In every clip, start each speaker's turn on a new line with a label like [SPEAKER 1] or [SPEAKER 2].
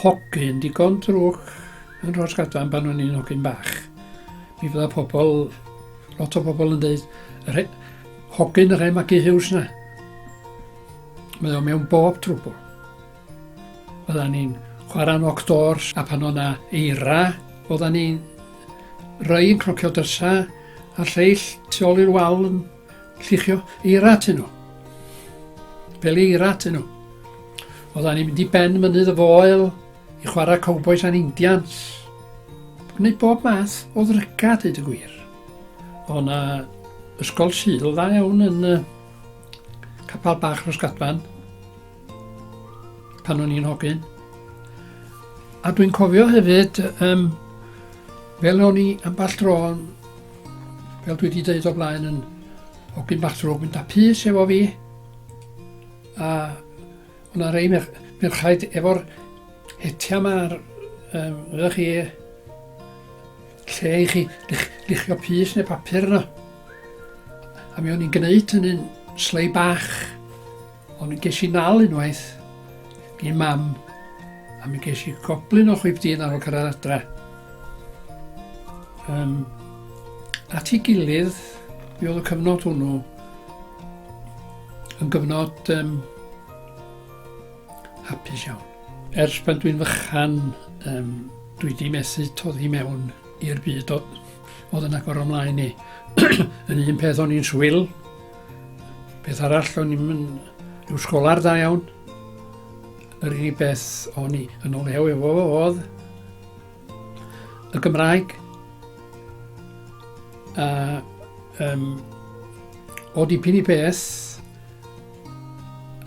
[SPEAKER 1] hogyn digon drwg yn Rhosgadfan pan o'n i'n hogyn bach. Mi fydda lot o bobl yn dweud, hogyn yr Magu Hughes na. Mae o mewn bob trwbl. Fydda ni'n chwarae'n octors, a pan o'na eira, fydda ni'n rhoi yn cnocio dysa, a lleill tu ôl i'r wal yn lluchio eira atyn nhw. Beli eira atyn nhw. Oeddan ni'n mynd i ben mynydd y foel i chwarae Cowboys and Indians. Gwneud bob math o ddryca, dweud y gwir. O'na ysgol Sul dda iawn yn Capal Bach Rhosgadfan pan o'n i'n hogyn. A dwi'n cofio hefyd, fel o'n i amball tro, fel dwi wedi dweud o blaen yn hogyn bach drwg, mynd â pys efo fi. A o'na rei merchaid efo'r hetia ma'r ydych chi lle i chi lichio pys neu papur yno. A mi o'n i'n gwneud yn slei bach. O'n i'n ges i nal unwaith i mam, a mi ges i goblin o chwipdyn ar ôl cyrraedd adre. At ei gilydd, mi oedd y cyfnod hwnnw yn gyfnod hapus iawn. Ers pan dwi'n fychan, dwi wedi methu toddi mewn i'r byd oedd yn agor ymlaen ni. Yn un peth o'n i'n swil, peth arall o'n i'n rhyw sgolar da iawn. Yr unig beth o'n i yn o lew efo oedd y Gymraeg. A o dipyn i beth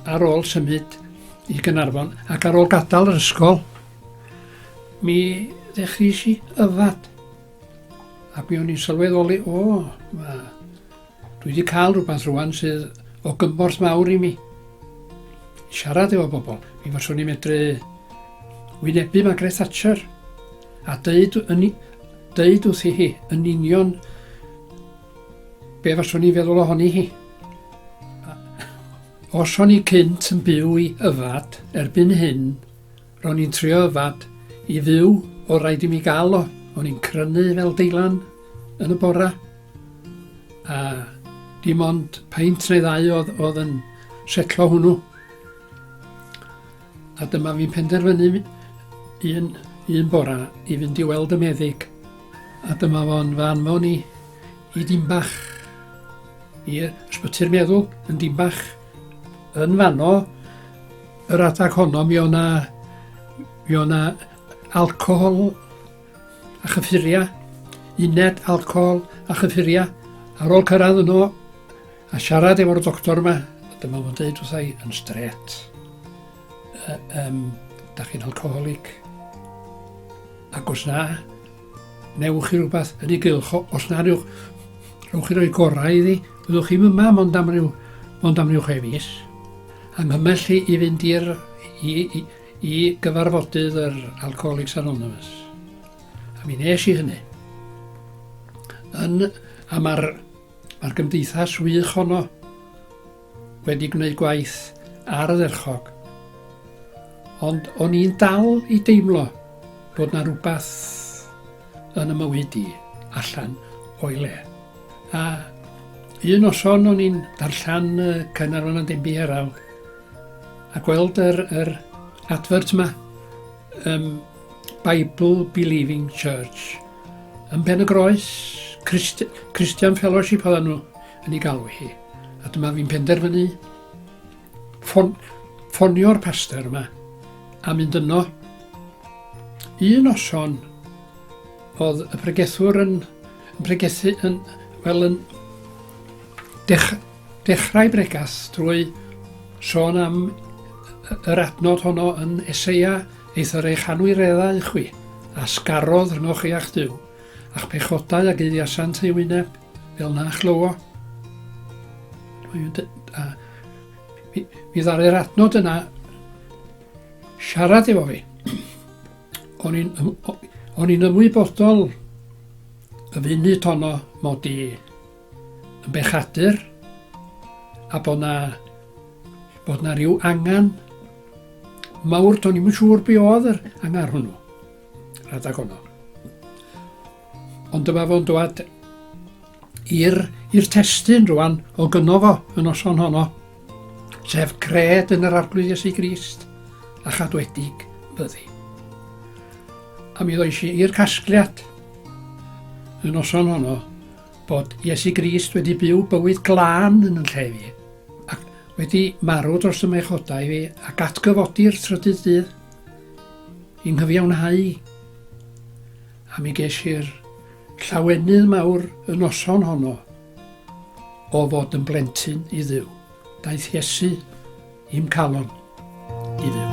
[SPEAKER 1] ar ôl symud i Gaernarfon ac ar ôl gadael yr ysgol, mi ddechreuais i yfad. Ac mi o'n i'n sylweddoli, dwi wedi cael rhywbeth rwan sydd o gymorth mawr i mi. Siarad efo bobl. Mi fyswn i'n medru wynebu Margaret Thatcher a deud wrthi hi yn union be fyswn i'n feddwl ohoni hi. Os o'n i cynt yn byw i yfad, erbyn hyn, ro'n i'n trio yfad i fyw o rhaid i mi gael o. O'n i'n crynu fel deilan yn y bora. A dim ond paint neu ddau oedd yn setlo hwnnw. A dyma fi'n penderfynu un bora i fynd i weld y meddyg. A dyma fo'n fanfon i Dimbach, i'r ysbyty'r meddwl yn Dimbach. Yn fanno, yr adag honno, mi o'na alcohol a chyffuria, uned alcohol a chyffuria. Ar ôl cyrraedd yno, a siarad efo'r doctor yma, dyma fo'n dweud wrthai yn stret. Da chi'n alcoholic. Ac os na, newch chi rhywbeth yn ei gylch, os na rhowch chi roi gorau iddi, byddwch chi'n yma mond am ryw 6 fis. Anghymell i fynd i gyfarfodydd yr Alcoholics Anonymous. A mi nes i hynny. A mae'r gymdeithas wych honno wedi gwneud gwaith ar y dderchog. Ond o'n i'n dal i deimlo bod na rhywbeth yn y mywyd i allan o'i le. A un noson o'n i'n darllen Caernarfon and Denbigh Herald a gweld yr advert yma, Bible Believing Church, yn Pen y Groes, Christian Fellowship oedden nhw yn ei galw hi. A dyma fi'n penderfynu ffonio'r pastor yma a mynd yno. Un noson oedd y pregethwr yn dechrau bregath drwy sôn am yr adnod honno yn Eseia, eithaf eich anwireddau chwi, a sgarodd rhwng chi a'ch Duw, a'ch pechodau a geiddiasant ei wyneb, fel na chlywo. Mi ddari'r adnod yna siarad efo fi. O'n i'n ymwybodol y funud honno mod i yn bechadur a bod na ryw angan mawr, do'n i'm yn siŵr be oedd yr angar hwnnw, rhadag honno. Ond dyma fo'n dod i'r testun rwan o gynno fo yn noson honno, sef cred yn yr arglwydd Iesu Grist a chadwedig fyddi. A mi ddoes i i'r casgliad yn noson honno bod Iesu Grist wedi byw bywyd glân yn yn lle fi, ac wedi marw dros y meichodau fi ac atgyfodi'r trydydd dydd i'n nghyfiawnhau. A mi ges i'r llawenydd mawr y noson honno o fod yn blentyn i Dduw. Daeth Iesu i'm calon i Dduw.